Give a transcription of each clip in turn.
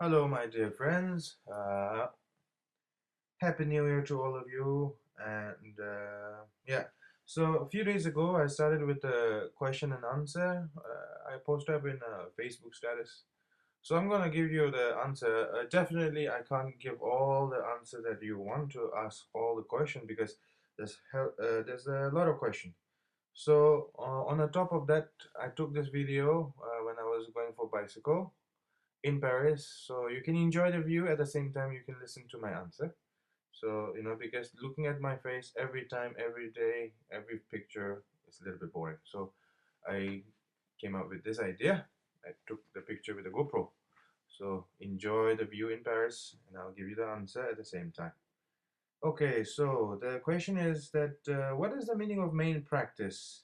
Hello, my dear friends. Happy New Year to all of you. And yeah, so a few days ago, I started with a question and answer. I posted up in a Facebook status. So I'm gonna give you the answer. Definitely, I can't give all the answer that you want to ask all the question because there's a lot of question. So on the top of that, I took this video when I was going for bicycle in Paris. So you can enjoy the view at the same time you can listen to my answer. So, because looking at my face every time, every day, every picture is a little bit boring. So I came up with this idea. I took the picture with a GoPro. So enjoy the view in Paris and I'll give you the answer at the same time. Okay, so the question is that what is the meaning of main practice?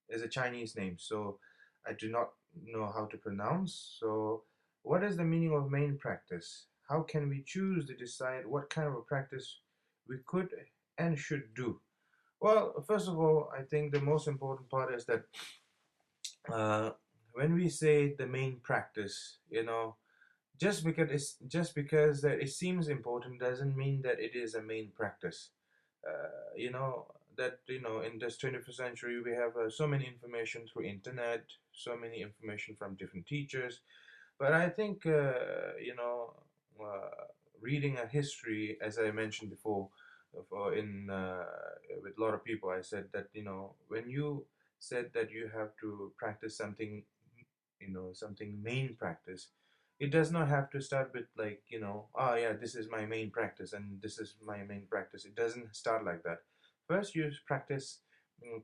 Is a Chinese name, so I do not know how to pronounce. So, what is the meaning of main practice? How can we choose to decide what kind of a practice we could and should do? Well, first of all, I think the most important part is that uh, when we say the main practice, just because that it seems important doesn't mean that it is a main practice. You know that in this 21st century we have so many information through internet, so many information from different teachers. But I think reading a history, as I mentioned before, in with a lot of people, I said that when you said that you have to practice something, something main practice, it does not have to start with like oh yeah, this is my main practice and this is my main practice. It doesn't start like that. First you practice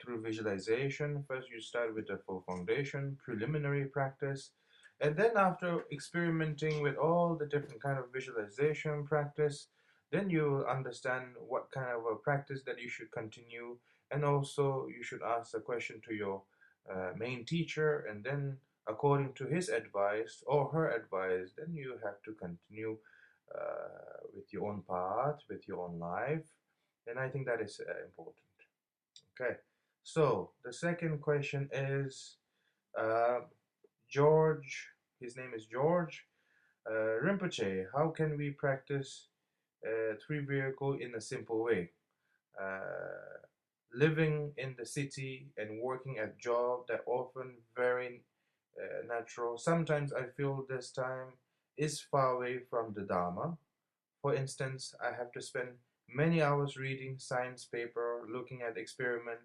through visualization. First you start with the full foundation preliminary practice, and then after experimenting with all the different kind of visualization practice, then you will understand what kind of a practice that you should continue. And also you should ask a question to your main teacher, and then according to his advice or her advice, then you have to continue with your own path, with your own life. And I think that is important. Okay, so the second question is uh, George, his name is George Rimpoche. How can we practice three vehicle in a simple way? Uh, Living in the city and working at job that often very natural. Sometimes I feel this time is far away from the Dharma. For instance, I have to spend many hours reading science paper, looking at experiment,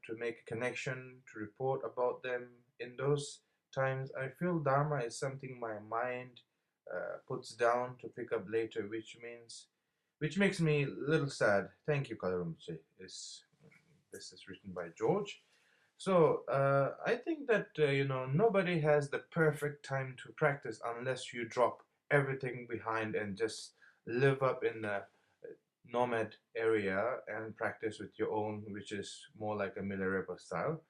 to make a connection, to report about them. In those times, I feel Dharma is something my mind puts down to pick up later, which makes me a little sad. Thank you, Kalu Rimpoché. This is written by George. So I think that nobody has the perfect time to practice unless you drop everything behind and just live up in the nomad area and practice with your own, which is more like a Milarepa style.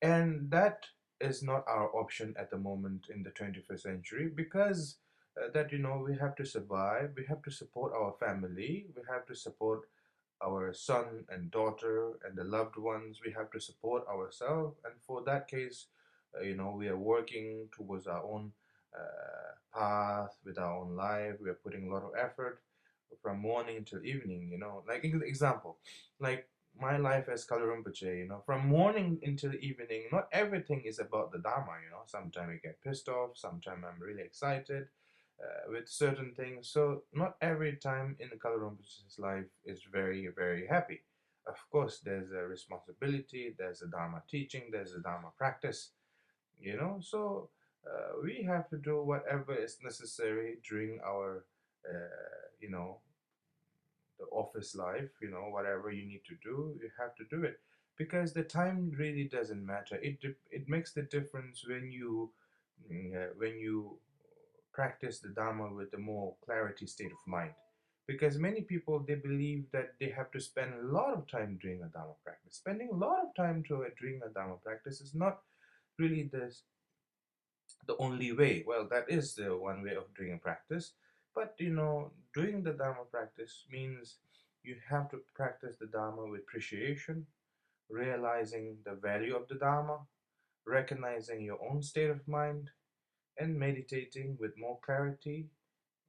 And that is not our option at the moment in the 21st century because that we have to survive, we have to support our family, we have to support our son and daughter and the loved ones. We have to support ourselves, and for that case, we are working towards our own path with our own life. We are putting a lot of effort from morning till evening. Like example, like my life as Kalu Rimpoche, from morning until evening, not everything is about the Dharma. Sometimes I get pissed off, sometimes I'm really excited with certain things. So not every time in the Kalu Rimpoche's life is very, very happy. Of course, there's a responsibility, there's a Dharma teaching, there's a Dharma practice, So we have to do whatever is necessary during our, the office life, whatever you need to do, you have to do it. Because the time really doesn't matter. It makes the difference when you practice the Dharma with a more clarity state of mind. Because many people they believe that they have to spend a lot of time doing a Dharma practice. Spending a lot of time doing a Dharma practice is not really the only way. Well, that is the one way of doing a practice. But doing the Dharma practice means you have to practice the Dharma with appreciation, realizing the value of the Dharma, recognizing your own state of mind, and meditating with more clarity,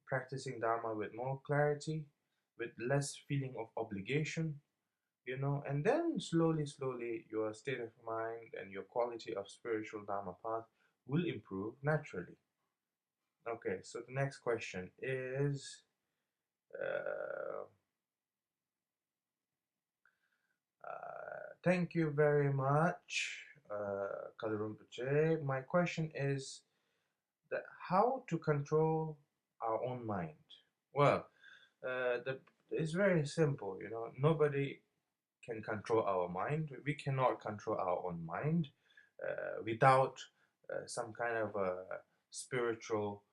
practicing Dharma with more clarity, with less feeling of obligation, and then slowly, your state of mind and your quality of spiritual Dharma path will improve naturally. Okay, so the next question is, uh, thank you very much, Kalu Rimpoche. My question is that how to control our own mind. Well, it's very simple. Nobody can control our mind. We cannot control our own mind without some kind of a spiritual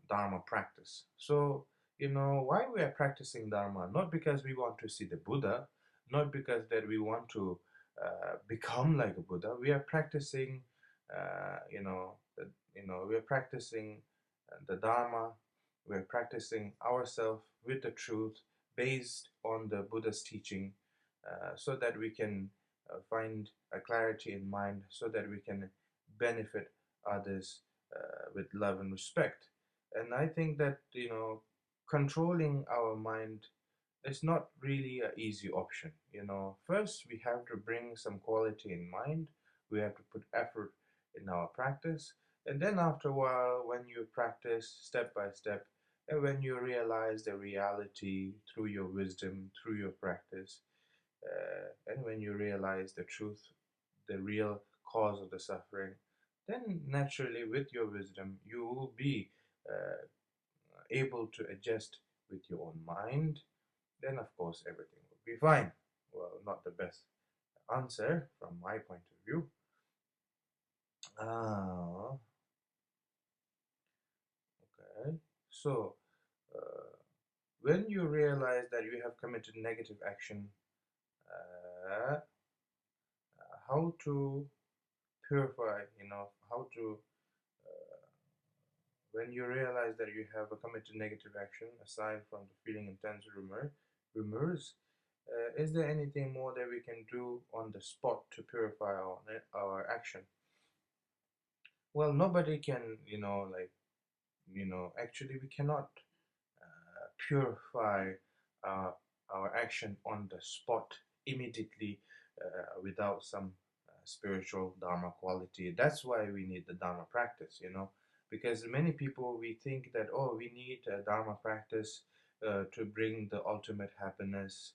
Dharma practice. So, why we are practicing Dharma? Not because we want to see the Buddha, not because that we want to become like a Buddha. We are practicing, we are practicing the Dharma. We are practicing ourselves with the truth based on the Buddha's teaching, so that we can find a clarity in mind, so that we can benefit others with love and respect. And I think that, controlling our mind is not really an easy option. First we have to bring some quality in mind. We have to put effort in our practice. And then after a while, when you practice step by step, and when you realize the reality through your wisdom, through your practice, and when you realize the truth, the real cause of the suffering, then naturally, with your wisdom, you will be uh, able to adjust with your own mind. Then, of course, everything will be fine. Well, not the best answer from my point of view. Ah, okay. So, when you realize that you have committed negative action, uh, how to purify, how to, when you realize that you have committed negative action, aside from the feeling intense remorse, is there anything more that we can do on the spot to purify our action? Well, nobody can, actually we cannot purify uh, our action on the spot immediately without some spiritual Dharma quality. That's why we need the Dharma practice, because many people, we think that, oh, we need a Dharma practice to bring the ultimate happiness.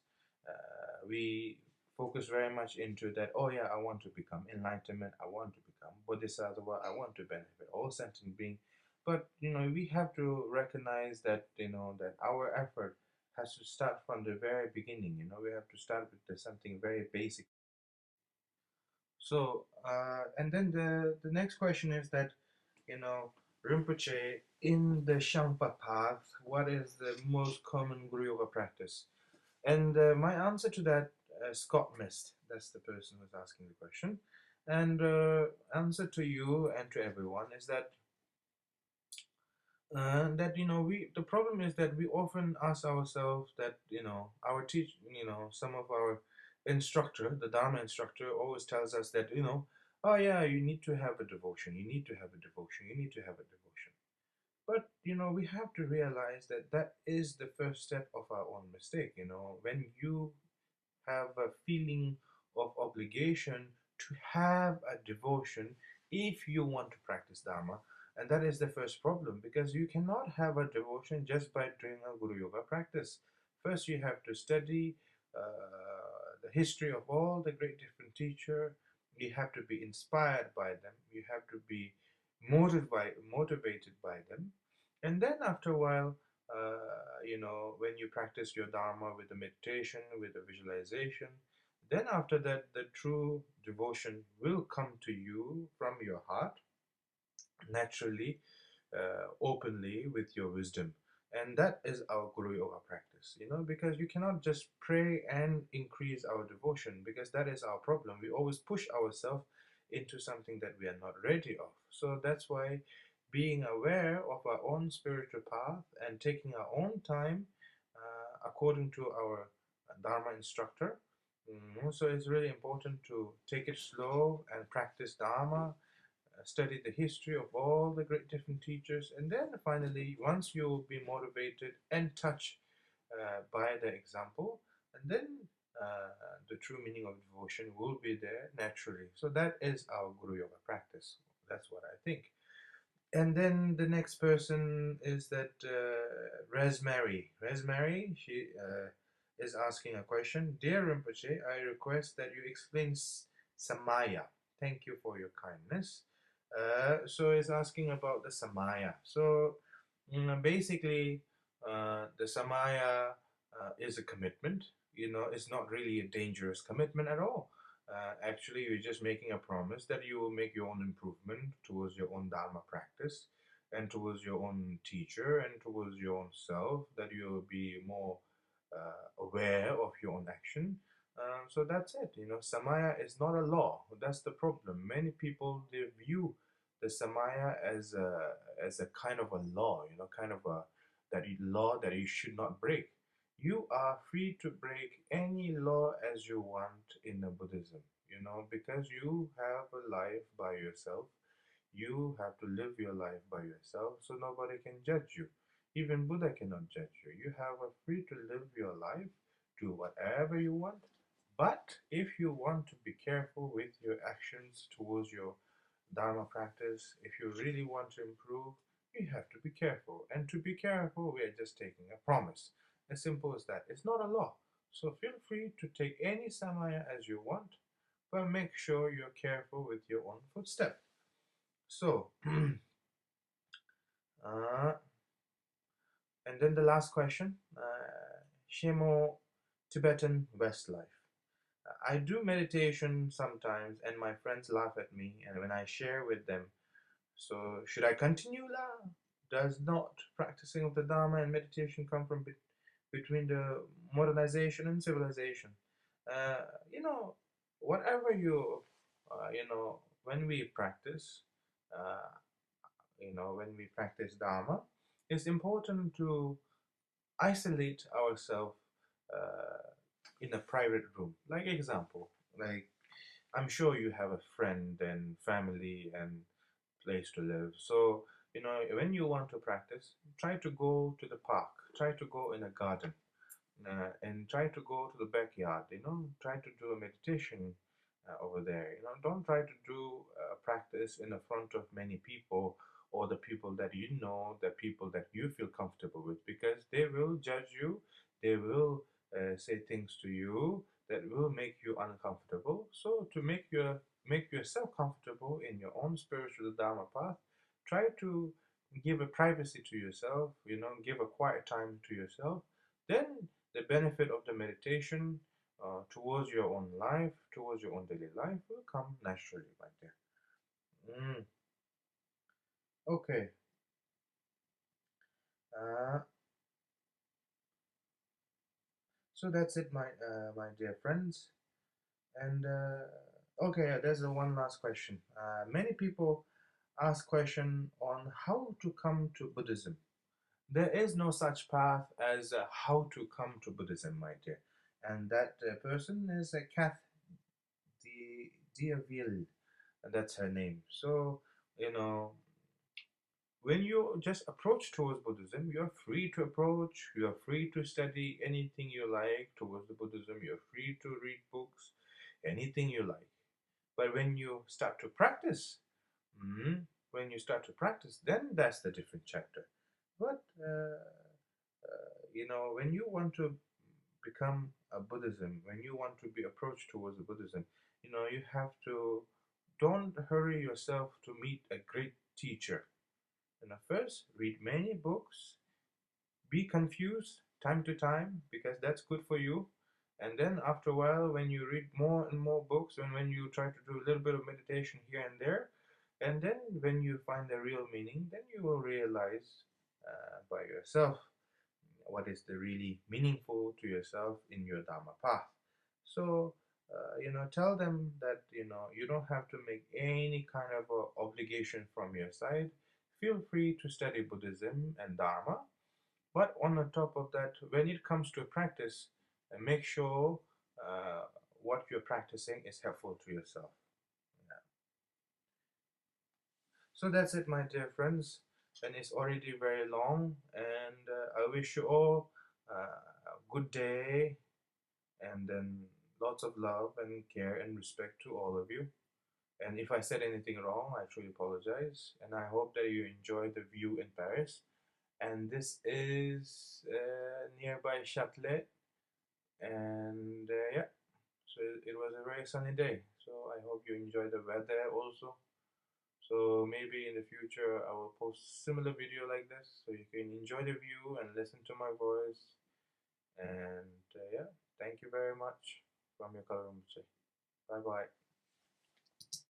We focus very much into that, oh yeah, I want to become enlightenment, I want to become Bodhisattva, I want to benefit all sentient beings. But we have to recognize that that our effort has to start from the very beginning. We have to start with something very basic. So and then the next question is that, Rinpoche, in the Shangpa path, what is the most common Guru Yoga practice? And my answer to that, Scott missed. That's the person who's asking the question. And answer to you and to everyone is that we the problem is that we often ask ourselves that our teach some of our instructor, the Dharma instructor, always tells us that oh yeah, you need to have a devotion, you need to have a devotion, you need to have a devotion. But we have to realize that that is the first step of our own mistake. When you have a feeling of obligation to have a devotion if you want to practice Dharma. And that is the first problem, because you cannot have a devotion just by doing a Guru Yoga practice. First, you have to study the history of all the great different teachers. You have to be inspired by them. You have to be motivated by them. And then after a while, when you practice your Dharma with the meditation, with the visualization, then after that, the true devotion will come to you from your heart, naturally, openly, with your wisdom. And that is our Guru Yoga practice, because you cannot just pray and increase our devotion, because that is our problem. We always push ourselves into something that we are not ready of. So that's why being aware of our own spiritual path and taking our own time according to our Dharma instructor. So it's really important to take it slow and practice Dharma study the history of all the great different teachers, and then finally, once you'll be motivated and touched by the example, and then the true meaning of devotion will be there naturally. So that is our Guru Yoga practice. That's what I think. And then the next person is that Rosemary. Rosemary, she is asking a question. Dear Rinpoche, I request that you explain Samaya. Thank you for your kindness. So it's asking about the Samaya. So basically, the Samaya is a commitment. It's not really a dangerous commitment at all. Actually, you're just making a promise that you will make your own improvement towards your own Dharma practice and towards your own teacher and towards your own self, that you'll be more aware of your own action. So that's it. Samaya is not a law. That's the problem. Many people, they view the Samaya as a kind of a law, kind of a law that you should not break. You are free to break any law as you want in Buddhism, because you have a life by yourself. You have to live your life by yourself, so nobody can judge you. Even Buddha cannot judge you. You have a free to live your life, do whatever you want. But if you want to be careful with your actions towards your Dharma practice, if you really want to improve, you have to be careful. And to be careful, we are just taking a promise. As simple as that. It's not a law. So feel free to take any Samaya as you want, but make sure you're careful with your own footstep. So, and then the last question, Shemo Tibetan Westlife. I do meditation sometimes, and my friends laugh at me, and when I share with them, so should I continue la? Does not practicing of the Dharma and meditation come from between the modernization and civilization? Whatever when we practice, when we practice Dharma, it's important to isolate ourselves in a private room. Like example, like I'm sure you have a friend and family and place to live. So, when you want to practice, try to go to the park, try to go in a garden, and try to go to the backyard, try to do a meditation over there. Don't try to do practice in the front of many people or the people that the people that you feel comfortable with, because they will judge you, they will say things to you that will make you uncomfortable. So to make yourself comfortable in your own spiritual Dharma path, try to give a privacy to yourself, give a quiet time to yourself. Then the benefit of the meditation towards your own life, towards your own daily life will come naturally right there. Okay. So that's it, my dear friends. And okay, there's one last question. Many people ask question on how to come to Buddhism. There is no such path as how to come to Buddhism, my dear. And that person is Kath Diaville. That's her name. So, when you just approach towards Buddhism, you're free to approach, you're free to study anything you like towards the Buddhism, you're free to read books, anything you like. But when you start to practice, then that's the different chapter. But, when you want to become a Buddhism, when you want to be approached towards the Buddhism, you have to, don't hurry yourself to meet a great teacher. First, read many books, be confused time to time, because that's good for you. And then after a while, when you read more and more books, and when you try to do a little bit of meditation here and there, and then when you find the real meaning, then you will realize by yourself what is the really meaningful to yourself in your Dharma path. So, tell them that, you don't have to make any kind of obligation from your side. Feel free to study Buddhism and Dharma. But on the top of that, when it comes to practice, make sure what you're practicing is helpful to yourself. So that's it, my dear friends, and it's already very long, and I wish you all a good day, and then lots of love and care and respect to all of you. And if I said anything wrong, I truly apologize. And I hope that you enjoy the view in Paris. And this is nearby Châtelet. And yeah, so it was a very sunny day. So I hope you enjoy the weather also. So maybe in the future I will post similar video like this so you can enjoy the view and listen to my voice. And yeah, thank you very much from your Kalu Rimpoché. Bye bye.